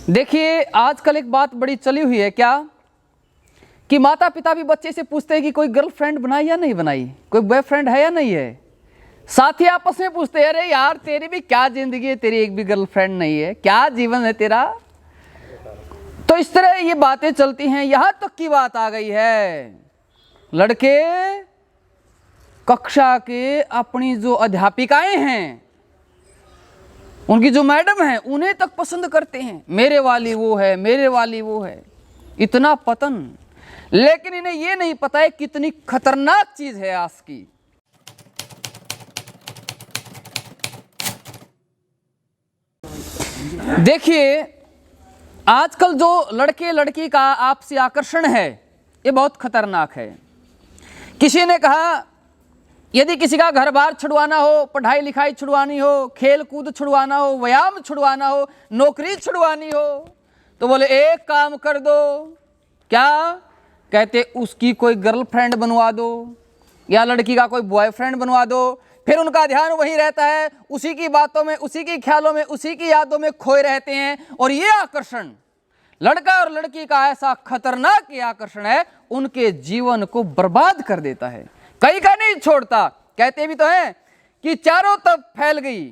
देखिए आजकल एक बात बड़ी चली हुई है क्या कि माता पिता भी बच्चे से पूछते हैं कि कोई गर्लफ्रेंड बनाई या नहीं बनाई, कोई बॉयफ्रेंड है या नहीं है। साथ ही आपस में पूछते हैं अरे यार तेरी भी क्या जिंदगी है, तेरी एक भी गर्लफ्रेंड नहीं है, क्या जीवन है तेरा। तो इस तरह ये बातें चलती हैं। यहां तक की बात आ गई है लड़के कक्षा के अपनी जो अध्यापिकाएं हैं, उनकी जो मैडम है, उन्हें तक पसंद करते हैं। मेरे वाली वो है, मेरे वाली वो है। इतना पतन, लेकिन इन्हें ये नहीं पता है कितनी खतरनाक चीज है आज की। देखिए आजकल जो लड़के लड़की का आपसी आकर्षण है ये बहुत खतरनाक है। किसी ने कहा यदि किसी का घर बार छुड़वाना हो, पढ़ाई लिखाई छुड़वानी हो, खेल कूद छुड़वाना हो, व्यायाम छुड़वाना हो, नौकरी छुड़वानी हो, तो बोले एक काम कर दो। क्या कहते? उसकी कोई गर्लफ्रेंड बनवा दो या लड़की का कोई बॉयफ्रेंड बनवा दो। फिर उनका ध्यान वहीं रहता है, उसी की बातों में, उसी की ख्यालों में, उसी की यादों में खोए रहते हैं। और ये आकर्षण लड़का और लड़की का ऐसा खतरनाक ये आकर्षण है, उनके जीवन को बर्बाद कर देता है। कई का नहीं छोड़ता। कहते भी तो हैं कि चारों तरफ फैल गई,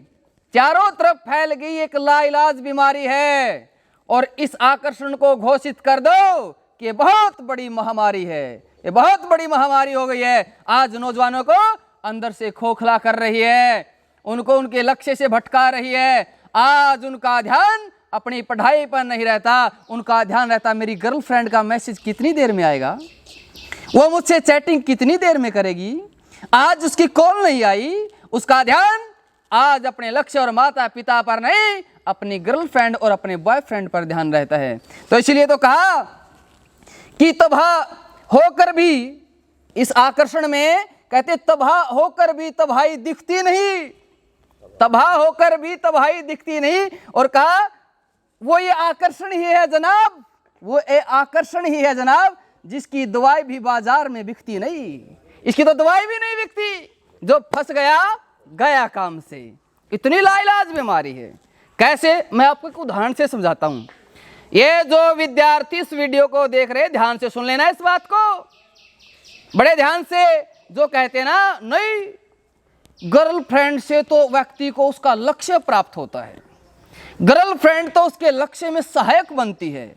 चारों तरफ फैल गई एक लाइलाज बीमारी है, और इस आकर्षण को घोषित कर दो कि ये बहुत बड़ी महामारी है, ये बहुत बड़ी महामारी हो गई है। आज नौजवानों को अंदर से खोखला कर रही है, उनको उनके लक्ष्य से भटका रही है। आज उनका ध्यान अपनी पढ़ाई पर नहीं रहता, उनका ध्यान रहता मेरी गर्लफ्रेंड का मैसेज कितनी देर में आएगा, वो मुझसे चैटिंग कितनी देर में करेगी, आज उसकी कॉल नहीं आई। उसका ध्यान आज अपने लक्ष्य और माता पिता पर नहीं, अपनी गर्लफ्रेंड और अपने बॉयफ्रेंड पर ध्यान रहता है। तो इसलिए तो कहा कि तबाह होकर भी इस आकर्षण में, कहते तबाह होकर भी तबाही दिखती नहीं, तबाह होकर भी तबाही दिखती नहीं। और कहा वो ये आकर्षण ही है जनाब, वो ये आकर्षण ही है जनाब जिसकी दवाई भी बाजार में बिकती नहीं। इसकी तो दवाई भी नहीं बिकती, जो फंस गया गया काम से। इतनी लाइलाज बीमारी है। कैसे? मैं आपको एक उदाहरण से समझाता हूं। ये जो विद्यार्थी इस वीडियो को देख रहे, ध्यान से सुन लेना इस बात को, बड़े ध्यान से। जो कहते हैं ना नहीं, गर्लफ्रेंड से तो व्यक्ति को उसका लक्ष्य प्राप्त होता है, गर्लफ्रेंड तो उसके लक्ष्य में सहायक बनती है।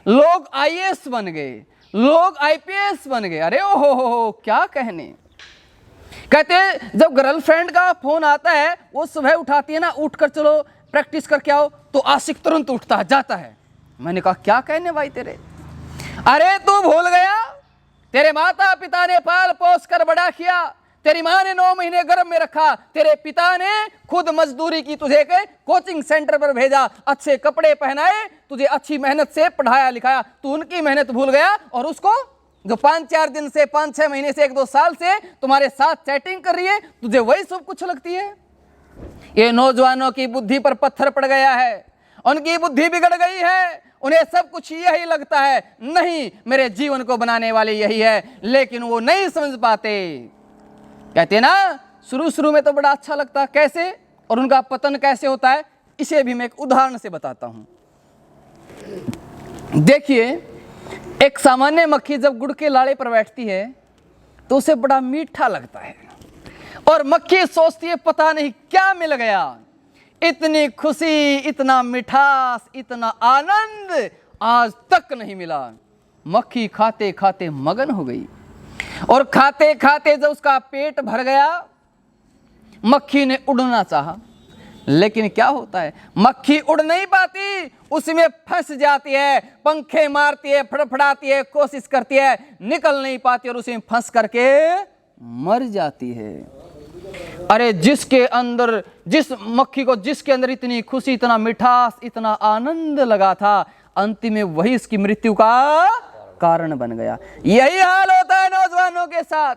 लोग आईएएस बन गए, लोग आईपीएस बन गए। अरे ओ हो क्या कहने। कहते जब गर्लफ्रेंड का फोन आता है, वो सुबह उठाती है ना, उठकर चलो प्रैक्टिस करके आओ, तो आशिक तुरंत उठता है, जाता है। मैंने कहा क्या कहने भाई तेरे, अरे तू भूल गया तेरे माता पिता ने पाल पोस कर बड़ा किया, तेरी माँ ने 9 महीने गर्भ में रखा, तेरे पिता ने खुद मजदूरी की, तुझे के कोचिंग सेंटर पर भेजा, अच्छे कपड़े पहनाए, तुझे अच्छी मेहनत से पढ़ाया लिखाया। तू उनकी मेहनत भूल गया, और उसको जो 5-4 दिन से, 5-6 महीने से, 1-2 साल से तुम्हारे साथ चैटिंग कर रही है, तुझे वही सब कुछ लगती है। ये नौजवानों की बुद्धि पर पत्थर पड़ गया है, उनकी बुद्धि बिगड़ गई है, उन्हें सब कुछ यही लगता है। नहीं, मेरे जीवन को बनाने वाले यही है, लेकिन वो नहीं समझ पाते। कहते ना शुरू शुरू में तो बड़ा अच्छा लगता, कैसे, और उनका पतन कैसे होता है, इसे भी मैं एक उदाहरण से बताता हूं। देखिए एक सामान्य मक्खी जब गुड़ के लाड़े पर बैठती है तो उसे बड़ा मीठा लगता है, और मक्खी सोचती है पता नहीं क्या मिल गया, इतनी खुशी, इतना मिठास, इतना आनंद आज तक नहीं मिला। मक्खी खाते खाते मगन हो गई, और खाते खाते जब उसका पेट भर गया, मक्खी ने उड़ना चाहा, लेकिन क्या होता है, मक्खी उड़ नहीं पाती, उसमें फंस जाती है, पंखे मारती है, फड़फड़ाती है, कोशिश करती है, निकल नहीं पाती, और उसमें फंस करके मर जाती है। अरे जिसके अंदर, जिस मक्खी को जिसके अंदर इतनी खुशी, इतना मिठास, इतना आनंद लगा था, अंतिम में वही इसकी मृत्यु का कारण बन गया। यही हाल होता है नौजवानों के साथ।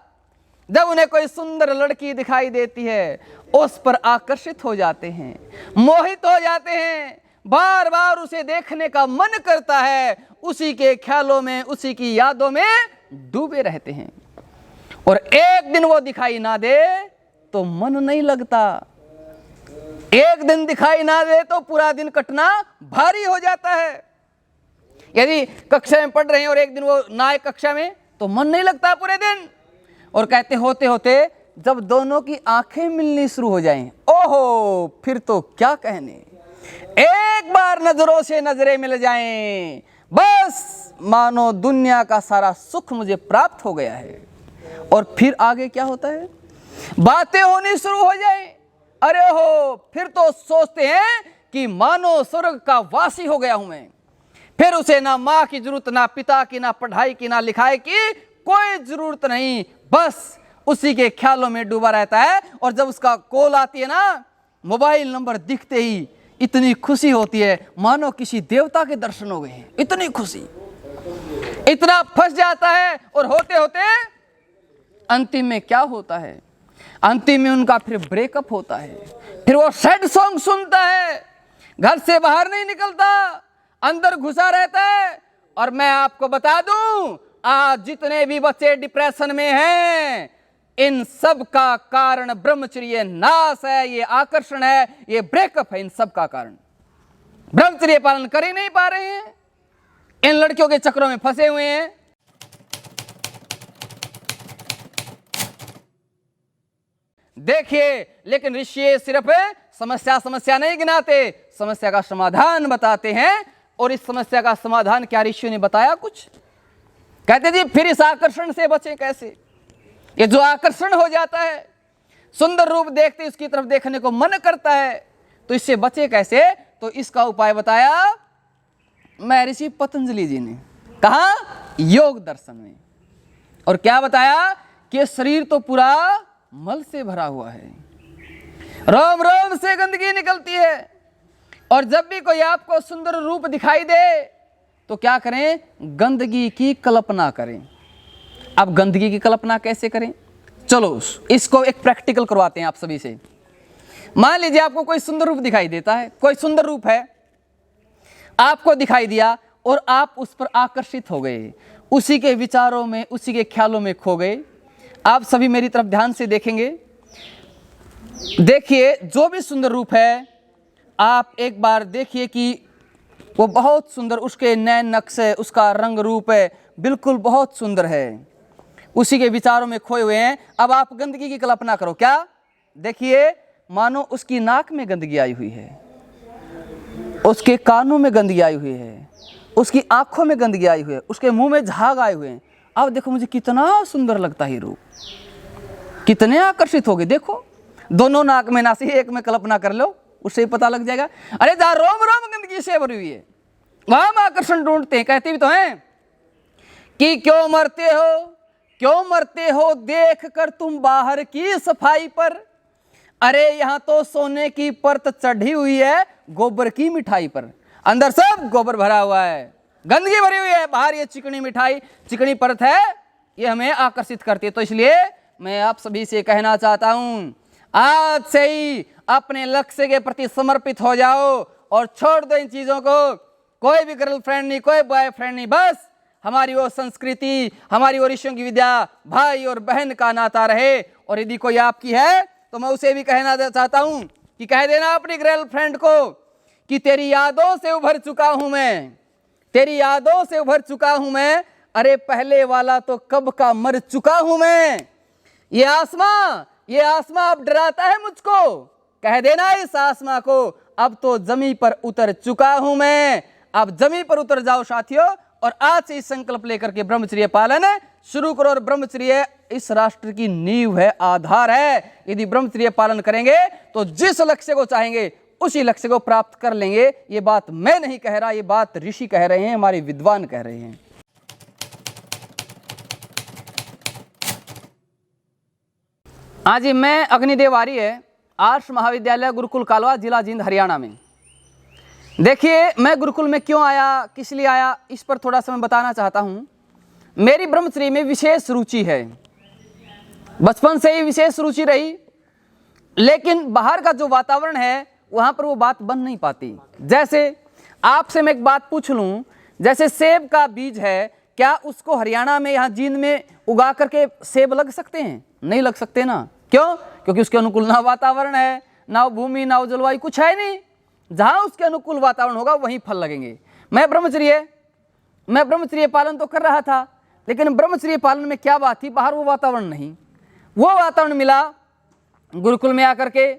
जब उन्हें कोई सुंदर लड़की दिखाई देती है, उस पर आकर्षित हो जाते हैं, मोहित हो जाते हैं, बार बार उसे देखने का मन करता है, उसी के ख्यालों में, उसी की यादों में डूबे रहते हैं। और एक दिन वो दिखाई ना दे तो मन नहीं लगता, एक दिन दिखाई ना दे तो पूरा दिन कटना भारी हो जाता है। यदि कक्षा में पढ़ रहे हैं और एक दिन वो ना आए कक्षा में तो मन नहीं लगता पूरे दिन। और कहते होते होते जब दोनों की आंखें मिलनी शुरू हो जाएं, ओहो फिर तो क्या कहने, एक बार नजरों से नजरें मिल जाएं, बस मानो दुनिया का सारा सुख मुझे प्राप्त हो गया है। और फिर आगे क्या होता है, बातें होनी शुरू हो जाए, अरे हो फिर तो सोचते हैं कि मानो स्वर्ग का वासी हो गया हूं मैं। फिर उसे ना माँ की जरूरत, ना पिता की, ना पढ़ाई की, ना लिखाई की, कोई जरूरत नहीं, बस उसी के ख्यालों में डूबा रहता है। और जब उसका कॉल आती है ना, मोबाइल नंबर दिखते ही इतनी खुशी होती है मानो किसी देवता के दर्शन हो गए हैं, इतनी खुशी, इतना फंस जाता है। और होते होते अंतिम में क्या होता है, अंतिम में उनका फिर ब्रेकअप होता है। फिर वो सैड सॉन्ग सुनता है, घर से बाहर नहीं निकलता, अंदर घुसा रहता है। और मैं आपको बता दूं, आज जितने भी बच्चे डिप्रेशन में हैं, इन सब का कारण ब्रह्मचर्य नाश है, ये आकर्षण है, ये ब्रेकअप है। इन सब का कारण ब्रह्मचर्य पालन कर ही नहीं पा रहे हैं, इन लड़कियों के चक्रों में फंसे हुए हैं। देखिए, लेकिन ऋषि सिर्फ समस्या नहीं गिनाते, समस्या का समाधान बताते हैं। और इस समस्या का समाधान क्या ऋषियों ने बताया कुछ, कहते जी फिर इस आकर्षण से बचें कैसे। ये जो आकर्षण हो जाता है, सुंदर रूप देखते उसकी तरफ देखने को मन करता है, तो इससे बचे कैसे। तो इसका उपाय बताया महर्षि पतंजलि जी ने, कहा योग दर्शन में। और क्या बताया कि शरीर तो पूरा मल से भरा हुआ है, रोम रोम से गंदगी निकलती है। और जब भी कोई आपको सुंदर रूप दिखाई दे तो क्या करें, गंदगी की कल्पना करें। अब गंदगी की कल्पना कैसे करें, चलो इसको एक प्रैक्टिकल करवाते हैं आप सभी से। मान लीजिए आपको कोई सुंदर रूप दिखाई देता है, कोई सुंदर रूप है आपको दिखाई दिया और आप उस पर आकर्षित हो गए, उसी के विचारों में, उसी के ख्यालों में खो गए। आप सभी मेरी तरफ ध्यान से देखेंगे, देखिए जो भी सुंदर रूप है आप एक बार देखिए कि वो बहुत सुंदर, उसके नैन नक्श है, उसका रंग रूप है, बिल्कुल बहुत सुंदर है, उसी के विचारों में खोए हुए हैं। अब आप गंदगी की कल्पना करो, क्या देखिए, मानो उसकी नाक में गंदगी आई हुई है, उसके कानों में गंदगी आई हुई है, उसकी आंखों में गंदगी आई हुई है, उसके मुंह में झाग आए हुए हैं। अब देखो मुझे कितना सुंदर लगता है रूप, कितने आकर्षित हो गए। देखो दोनों नाक में नासी, एक में कल्पना कर लो, उससे ही पता लग जाएगा। अरे जहां रोम रोम गंदगी से भरी हुई है वहां हम आकर्षण ढूंढते हैं। कहते भी तो हैं कि क्यों मरते हो देख कर तुम बाहर की सफाई पर, अरे यहाँ तो सोने की परत चढ़ी हुई है गोबर की मिठाई पर, अंदर सब गोबर भरा हुआ है, गंदगी भरी हुई है, बाहर ये चिकनी मिठाई, चिकनी परत है, ये हमें आकर्षित करती है। तो इसलिए मैं आप सभी से कहना चाहता हूं, आज से ही अपने लक्ष्य के प्रति समर्पित हो जाओ और छोड़ दो इन चीजों को। कोई भी गर्लफ्रेंड नहीं, कोई बॉयफ्रेंड नहीं, बस हमारी वो संस्कृति, हमारी वो ऋषियों की विद्या, भाई और बहन का नाता रहे। और यदि कोई आपकी है तो मैं उसे भी कहना चाहता हूं कि कह देना अपनी गर्लफ्रेंड को कि तेरी यादों से उभर चुका हूं मैं, तेरी यादों से उभर चुका हूं मैं, अरे पहले वाला तो कब का मर चुका हूं मैं। ये आसमां अब डराता है मुझको, कह देना इस आसमां को अब तो जमीन पर उतर चुका हूं मैं। अब जमीन पर उतर जाओ साथियों, और आज से इस संकल्प लेकर के ब्रह्मचर्य पालन शुरू करो। और ब्रह्मचर्य इस राष्ट्र की नींव है, आधार है। यदि ब्रह्मचर्य पालन करेंगे तो जिस लक्ष्य को चाहेंगे उसी लक्ष्य को प्राप्त कर लेंगे। ये बात मैं नहीं कह रहा, ये बात ऋषि कह रहे हैं, हमारे विद्वान कह रहे हैं। हाँ जी, मैं अग्निदेव आर्य, आर्ष महाविद्यालय गुरुकुल कालवा, जिला जींद, हरियाणा में। देखिए मैं गुरुकुल में क्यों आया, किस लिए आया, इस पर थोड़ा सा मैं बताना चाहता हूँ। मेरी ब्रह्मचर्य में विशेष रुचि है, बचपन से ही विशेष रुचि रही, लेकिन बाहर का जो वातावरण है वहाँ पर वो बात बन नहीं पाती। जैसे आपसे मैं एक बात पूछ लूँ, जैसे सेब का बीज है, क्या उसको हरियाणा में, यहाँ जींद में उगा करके सेब लग सकते हैं? नहीं लग सकते ना। क्यों? क्योंकि उसके अनुकूल ना वातावरण है, ना भूमि, ना जलवायु, कुछ है नहीं। जहाँ उसके अनुकूल वातावरण होगा वहीं फल लगेंगे। मैं ब्रह्मचर्य मैं ब्रह्मचर्य पालन तो कर रहा था, लेकिन ब्रह्मचर्य पालन में क्या बात थी, बाहर वो वातावरण नहीं। वो वातावरण मिला गुरुकुल में आकर के।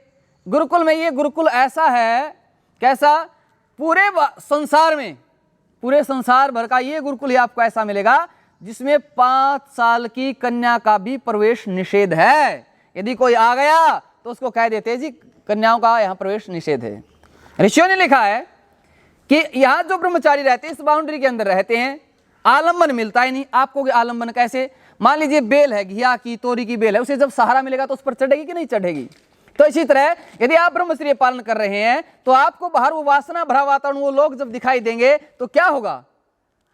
गुरुकुल में, ये गुरुकुल ऐसा है, कैसा, पूरे संसार में, पूरे संसार भर का ये गुरुकुल ही आपको ऐसा मिलेगा जिसमें 5 साल की कन्या का भी प्रवेश निषेध है। यदि कोई आ गया तो उसको कह देते जी कन्याओं का यहाँ प्रवेश निषेध है। ऋषियों ने लिखा है कि यहाँ जो ब्रह्मचारी रहते हैं इस बाउंड्री के अंदर रहते हैं, आलंबन मिलता ही नहीं। आपको आलंबन कैसे, मान लीजिए बेल है, घिया की, तोरी की बेल है, उसे जब सहारा मिलेगा तो उस पर चढ़ेगी कि नहीं चढ़ेगी। तो इसी तरह यदि आप ब्रह्मचर्य पालन कर रहे हैं तो आपको बाहर वो वासना भरा वातावरण, वो लोग जब दिखाई देंगे तो क्या होगा,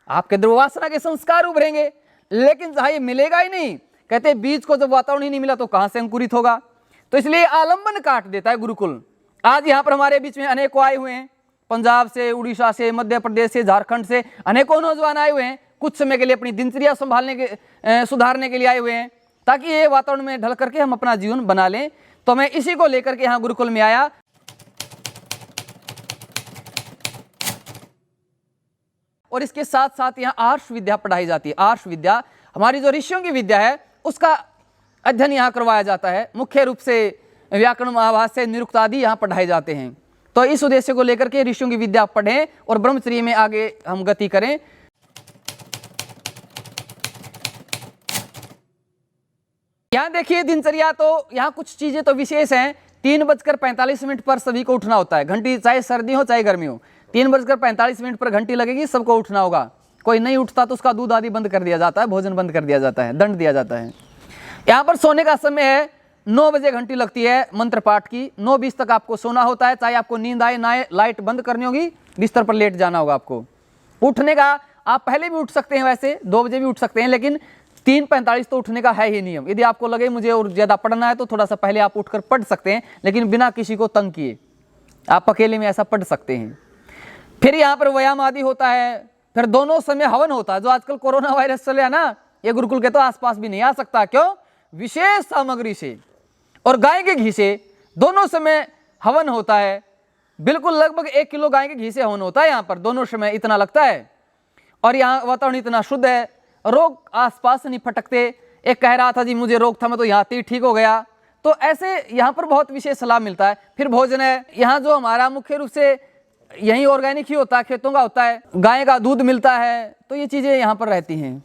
आपके अंदर वासना के संस्कार उभरेंगे। लेकिन जहां ये मिलेगा ही नहीं, कहते बीज को जब वातावरण ही नहीं मिला तो कहां से अंकुरित होगा। तो इसलिए आलंबन काट देता है गुरुकुल। आज यहाँ पर हमारे बीच में अनेकों आए हुए हैं, पंजाब से, उड़ीसा से, मध्य प्रदेश से, झारखंड से अनेकों नौजवान आए हुए हैं, कुछ समय के लिए अपनी दिनचर्या संभालने के, सुधारने के लिए आए हुए हैं, ताकि ये वातावरण में ढल करके हम अपना जीवन बना लें। तो मैं इसी को लेकर के यहाँ गुरुकुल में आया। और इसके साथ साथ यहाँ आर्ष विद्या पढ़ाई जाती है। आर्ष विद्या हमारी जो ऋषियों की विद्या है उसका अध्ययन यहाँ करवाया जाता है। मुख्य रूप से व्याकरण, महाभाष्य, निरुक्त आदि यहाँ पढ़ाए जाते हैं। तो इस उद्देश्य को लेकर के ऋषियों की विद्या पढ़ें और ब्रह्मचर्य में आगे हम गति करें। यहाँ देखिए दिनचर्या, तो यहाँ कुछ चीजें तो विशेष हैं। 3:45 पर सभी को उठना होता है। घंटी चाहे सर्दी हो चाहे गर्मी हो, 3:45 पर घंटी लगेगी, सबको उठना होगा। कोई नहीं उठता तो उसका दूध आदि बंद कर दिया जाता है, भोजन बंद कर दिया जाता है, दंड दिया जाता है। यहाँ पर सोने का समय है, 9 बजे घंटी लगती है मंत्र पाठ की। 9:20 तक आपको सोना होता है, चाहे आपको नींद आए ना आए, लाइट बंद करनी होगी, बिस्तर पर लेट जाना होगा आपको। उठने का आप पहले भी उठ सकते हैं, वैसे 2 बजे भी उठ सकते हैं, लेकिन 3:45 तो उठने का है ही नियम। यदि आपको लगे मुझे और ज़्यादा पढ़ना है तो थोड़ा सा पहले आप उठकर पढ़ सकते हैं, लेकिन बिना किसी को तंग किए आप अकेले में ऐसा पढ़ सकते हैं। फिर यहाँ पर व्यायाम आदि होता है, फिर दोनों समय हवन होता है। जो आजकल कोरोना वायरस चले ना, ये गुरुकुल के तो आसपास भी नहीं आ सकता। क्यों? विशेष सामग्री से और गाय के घी से दोनों समय हवन होता है। बिल्कुल लगभग 1 किलो गाय के घी से हवन होता है यहाँ पर, दोनों समय इतना लगता है। और यहाँ वातावरण इतना शुद्ध है, रोग आसपास नहीं फटकते। एक कह रहा था जी मुझे रोग था, मैं तो यहाँ ठीक हो गया। तो ऐसे यहाँ पर बहुत विशेष लाभ मिलता है। फिर भोजन है, यहाँ जो हमारा मुख्य रूप से यही ऑर्गेनिक ही होता है, खेतों का होता है, गाय का दूध मिलता है। तो ये चीज़ें यहाँ पर रहती हैं।